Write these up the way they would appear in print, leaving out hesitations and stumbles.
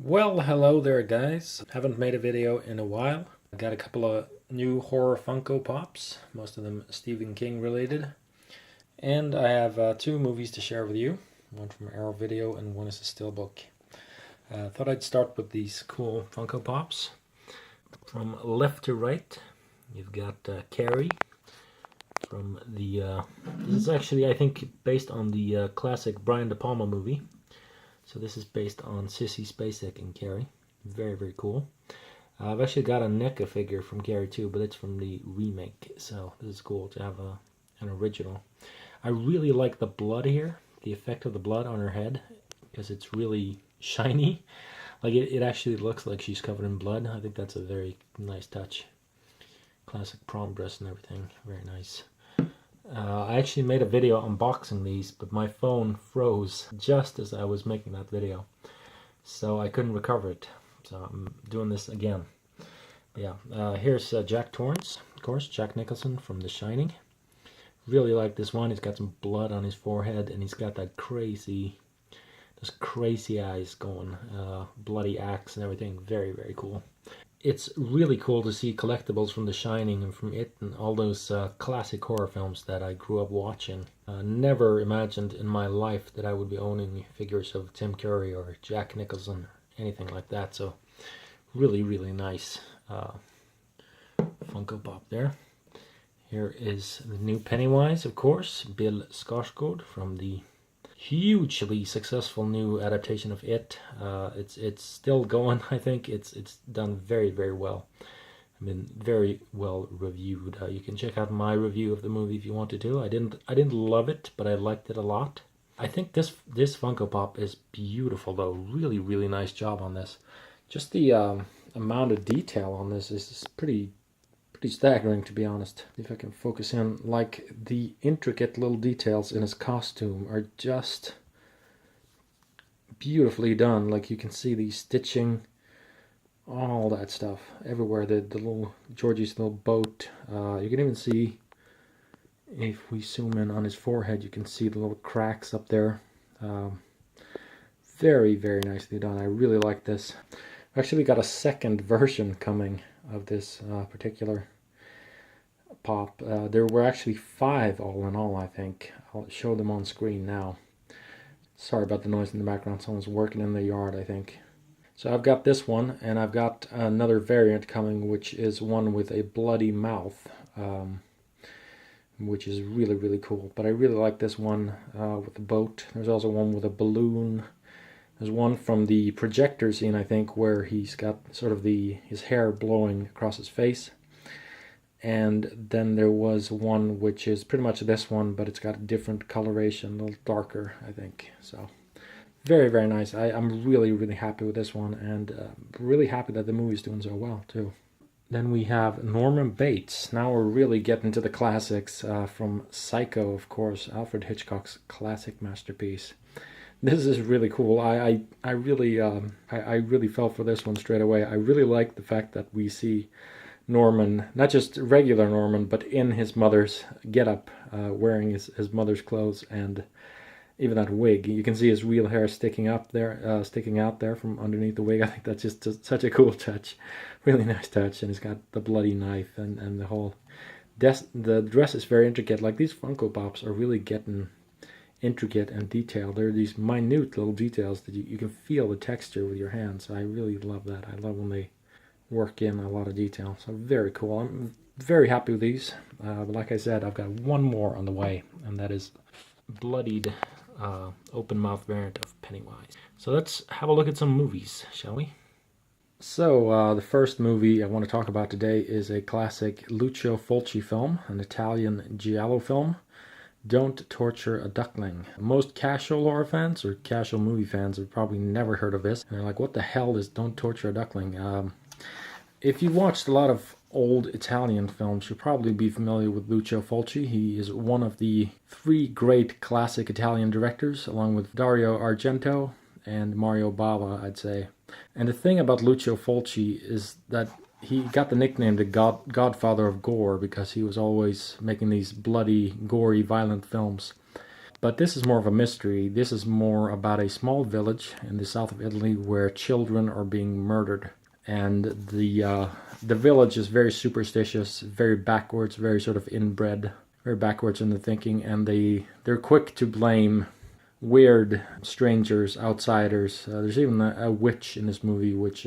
Well, hello there guys. Haven't made a video in a while. I got a couple of new horror Funko Pops, most of them Stephen King related. And I have two movies to share with you. One from Arrow Video and one is a Steelbook. Thought I'd start with these cool Funko Pops. From left to right, you've got Carrie from the... this is actually, I think, based on the classic Brian De Palma movie. So this is based on Sissy Spacek and Carrie. Very, very cool. I've actually got a NECA figure from Carrie too, but it's from the remake. So this is cool to have an original. I really like the blood here, the effect of the blood on her head, because it's really shiny. Like it actually looks like she's covered in blood. I think that's a very nice touch. Classic prom dress and everything. Very nice. I actually made a video unboxing these, but my phone froze just as I was making that video. So I couldn't recover it. So I'm doing this again. But yeah, here's Jack Torrance, of course, Jack Nicholson from The Shining. Really like this one. He's got some blood on his forehead and he's got that crazy, those crazy eyes going, bloody axe and everything. Very, very cool. It's really cool to see collectibles from The Shining and from it and all those classic horror films that I grew up watching. Never imagined in my life that I would be owning figures of Tim Curry or Jack Nicholson or anything like that. So really, really nice Funko Pop there. Here is the new Pennywise, of course, Bill Skarsgård from the hugely successful new adaptation of It. It's still going. I think it's done very, very well. I mean, very well reviewed. You can check out my review of the movie if you wanted to. I didn't love it, but I liked it a lot. I think this Funko Pop is beautiful though. Really, really nice job on this. Just the amount of detail on this is pretty staggering, to be honest. If I can focus in, like the intricate little details in his costume are just beautifully done. Like you can see the stitching, all that stuff everywhere. The little Georgie's little boat. You can even see, if we zoom in on his forehead, you can see the little cracks up there. Very, very nicely done. I really like this. I've actually got a second version coming of this particular pop. There were actually 5 all in all, I think. I'll show them on screen now. Sorry about the noise in the background. Someone's working in the yard, I think. So I've got this one, and I've got another variant coming, which is one with a bloody mouth, which is really, really cool. But I really like this one with the boat. There's also one with a balloon. There's one from the projector scene, I think, where he's got sort of his hair blowing across his face. And then there was one which is pretty much this one, but it's got a different coloration, a little darker, I think. So very, very nice. I'm really, really happy with this one, and really happy that the movie's doing so well too. Then we have Norman Bates. Now we're really getting to the classics from Psycho, of course, Alfred Hitchcock's classic masterpiece. This is really cool. I really fell for this one straight away. I really like the fact that we see Norman, not just regular Norman, but in his mother's getup, wearing his mother's clothes and even that wig. You can see his real hair sticking out there from underneath the wig. I think that's just such a cool touch. Really nice touch. And he's got the bloody knife and the whole... The dress is very intricate. Like, these Funko Pops are really getting intricate and detailed. There are these minute little details that you can feel the texture with your hands. I really love that. I love when they work in a lot of detail. So very cool. I'm very happy with these. But like I said, I've got one more on the way, and that is bloodied open mouth variant of Pennywise. So let's have a look at some movies, shall we? So the first movie I want to talk about today is a classic Lucio Fulci film, an Italian giallo film, Don't Torture a Duckling. Most casual horror fans or casual movie fans have probably never heard of this. And they're like, what the hell is Don't Torture a Duckling? If you've watched a lot of old Italian films, you'll probably be familiar with Lucio Fulci. He is one of the 3 great classic Italian directors, along with Dario Argento and Mario Bava, I'd say. And the thing about Lucio Fulci is that he got the nickname the Godfather of Gore because he was always making these bloody, gory, violent films. But this is more of a mystery. This is more about a small village in the south of Italy where children are being murdered. And the village is very superstitious, very backwards, very sort of inbred, very backwards in the thinking, and they're quick to blame weird strangers, outsiders. There's even a witch in this movie which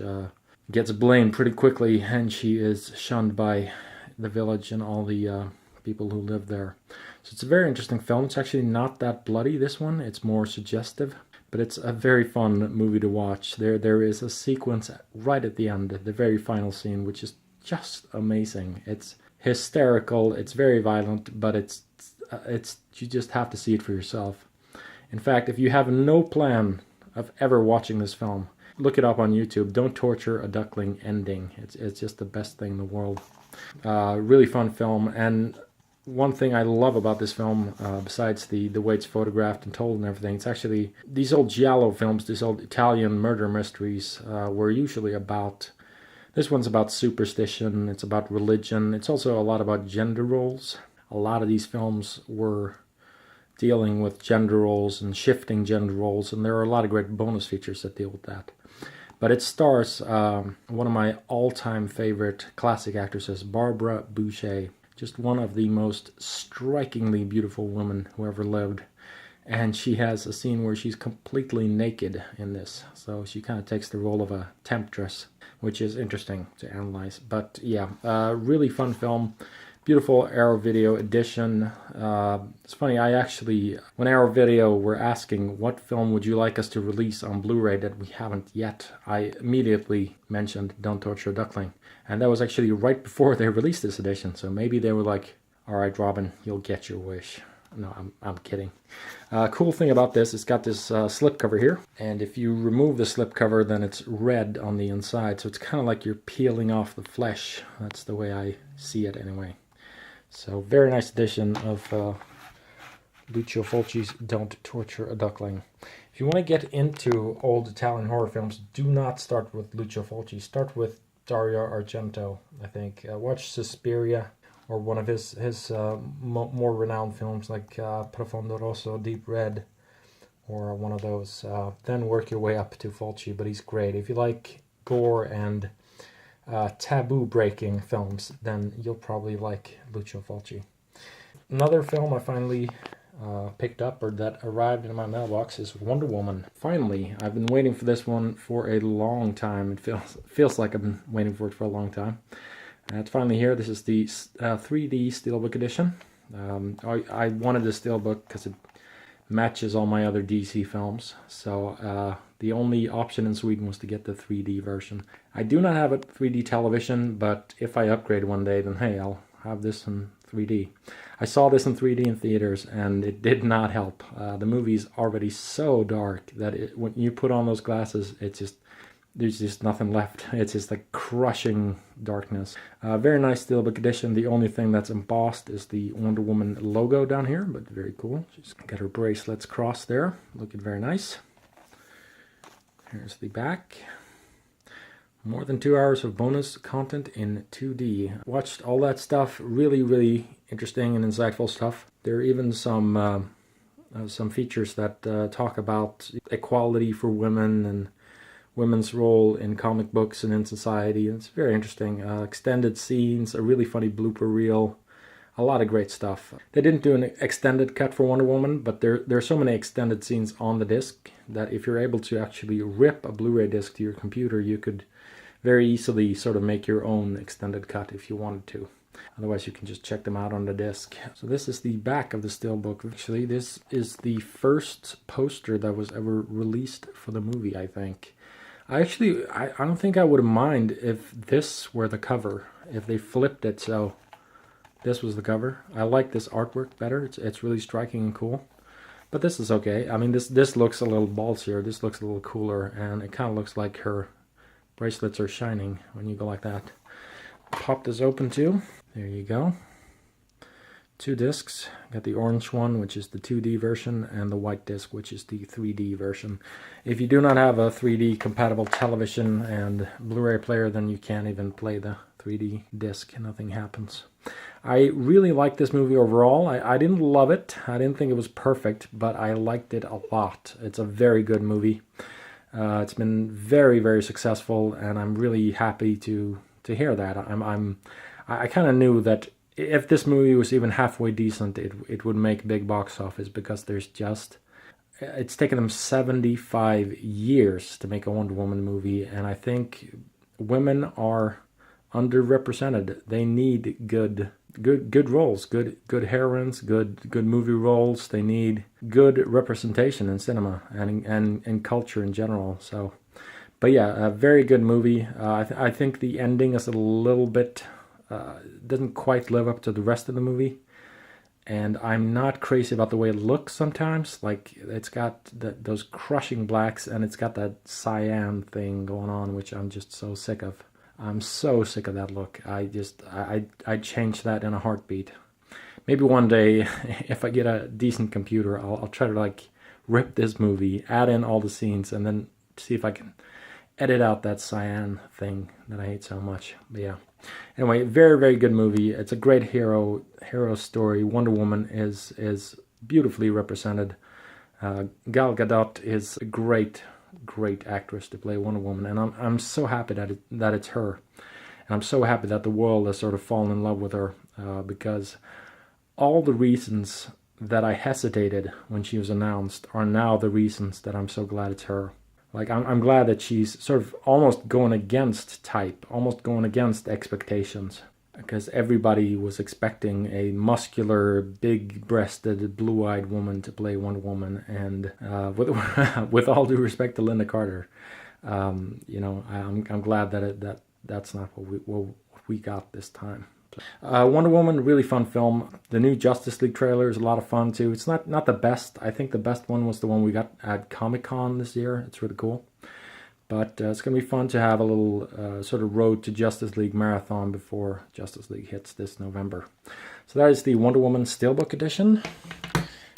gets blamed pretty quickly, and she is shunned by the village and all the people who live there. So it's a very interesting film. It's actually not that bloody, this one. It's more suggestive, but it's a very fun movie to watch. There is a sequence right at the end, the very final scene, which is just amazing. It's hysterical, it's very violent, but it's you just have to see it for yourself. In fact, if you have no plan of ever watching this film, look it up on YouTube. Don't Torture a Duckling ending. It's just the best thing in the world. Really fun film, and one thing I love about this film, besides the way it's photographed and told and everything, it's actually these old giallo films, these old Italian murder mysteries, were usually about. This one's about superstition. It's about religion. It's also a lot about gender roles. A lot of these films were dealing with gender roles and shifting gender roles, and there are a lot of great bonus features that deal with that. But it stars one of my all-time favorite classic actresses, Barbara Boucher. Just one of the most strikingly beautiful women who ever lived. And she has a scene where she's completely naked in this. So she kind of takes the role of a temptress, which is interesting to analyze. But yeah, really fun film. Beautiful Arrow Video edition. It's funny, I actually, when Arrow Video were asking what film would you like us to release on Blu-ray that we haven't yet, I immediately mentioned Don't Torture a Duckling. And that was actually right before they released this edition, so maybe they were like, alright Robin, you'll get your wish. No, I'm kidding. Cool thing about this, it's got this slipcover here, and if you remove the slipcover, then it's red on the inside, so it's kind of like you're peeling off the flesh. That's the way I see it anyway. So very nice edition of Lucio Fulci's Don't Torture a Duckling. If you want to get into old Italian horror films, do not start with Lucio Fulci. Start with Dario Argento, I think. Watch Suspiria, or one of his more renowned films like Profondo Rosso, Deep Red, or one of those. Then work your way up to Fulci, but he's great. If you like gore and taboo-breaking films, then you'll probably like Lucio Fulci. Another film I finally picked up, or that arrived in my mailbox, is Wonder Woman. Finally, I've been waiting for this one for a long time. It feels like I've been waiting for it for a long time. It's finally here. This is the 3D Steelbook edition. I wanted the Steelbook because it matches all my other DC films. So the only option in Sweden was to get the 3D version. I do not have a 3D television, but if I upgrade one day, then hey, I'll have this in 3D. I saw this in 3D in theaters, and it did not help. The movie's already so dark that when you put on those glasses, there's just nothing left. It's just like crushing darkness. Very nice Steelbook edition. The only thing that's embossed is the Wonder Woman logo down here, but very cool. She's got her bracelets crossed there, looking very nice. Here's the back. More than 2 hours of bonus content in 2D. Watched all that stuff. Really, really interesting and insightful stuff. There are even some features that talk about equality for women and women's role in comic books and in society. It's very interesting. Extended scenes, a really funny blooper reel. A lot of great stuff. They didn't do an extended cut for Wonder Woman, but there are so many extended scenes on the disc that if you're able to actually rip a Blu-ray disc to your computer, you could very easily sort of make your own extended cut if you wanted to. Otherwise, you can just check them out on the disc. So this is the back of the Steelbook. Actually, this is the first poster that was ever released for the movie, I think. I don't think I would mind if this were the cover, if they flipped it so this was the cover. I like this artwork better. It's really striking and cool. But this is okay. I mean, this looks a little ballsier. This looks a little cooler, and it kind of looks like her bracelets are shining when you go like that. Pop this open too. There you go. 2 discs. Got the orange one, which is the 2D version, and the white disc, which is the 3D version. If you do not have a 3D compatible television and Blu-ray player, then you can't even play the 3D disc, nothing happens. I really liked this movie overall. I didn't love it. I didn't think it was perfect, but I liked it a lot. It's a very good movie. It's been very, very successful, and I'm really happy to hear that. I kind of knew that if this movie was even halfway decent, it would make big box office, because it's taken them 75 years to make a Wonder Woman movie, and I think women are underrepresented. They need good roles, good heroines, good movie roles. They need good representation in cinema and in culture in general. So, but yeah, a very good movie. I think the ending is a little bit doesn't quite live up to the rest of the movie, and I'm not crazy about the way it looks sometimes. Like, it's got those crushing blacks, and it's got that cyan thing going on, which I'm just so sick of. I'm so sick of that look. I'd change that in a heartbeat. Maybe one day, if I get a decent computer, I'll try to like rip this movie, add in all the scenes, and then see if I can edit out that cyan thing that I hate so much. But yeah. Anyway, very, very good movie. It's a great hero story. Wonder Woman is beautifully represented. Gal Gadot is a great actress to play Wonder Woman, and I'm so happy that it's her, and I'm so happy that the world has sort of fallen in love with her, because all the reasons that I hesitated when she was announced are now the reasons that I'm so glad it's her. Like, I'm glad that she's sort of almost going against type, almost going against expectations, because everybody was expecting a muscular, big-breasted, blue-eyed woman to play Wonder Woman, and with all due respect to Linda Carter, I'm glad that that's not what we got this time. Wonder Woman, really fun film. The new Justice League trailer is a lot of fun too. It's not the best. I think the best one was the one we got at Comic-Con this year. It's really cool. But it's going to be fun to have a little sort of Road to Justice League marathon before Justice League hits this November. So that is the Wonder Woman Steelbook edition.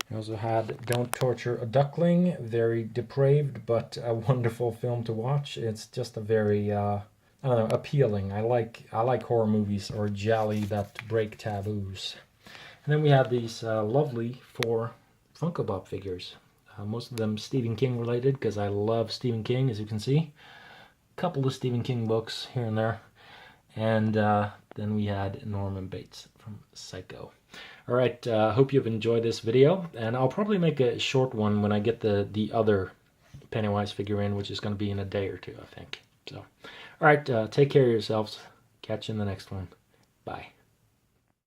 We also had Don't Torture a Duckling. Very depraved, but a wonderful film to watch. It's just a very, I don't know, appealing. I like horror movies or jolly that break taboos. And then we have these lovely 4 Funko Pop figures. Most of them Stephen King related, because I love Stephen King, as you can see. A couple of Stephen King books here and there. And then we had Norman Bates from Psycho. Alright, hope you've enjoyed this video. And I'll probably make a short one when I get the other Pennywise figure in, which is going to be in a day or two, I think. So, alright, take care of yourselves. Catch you in the next one. Bye.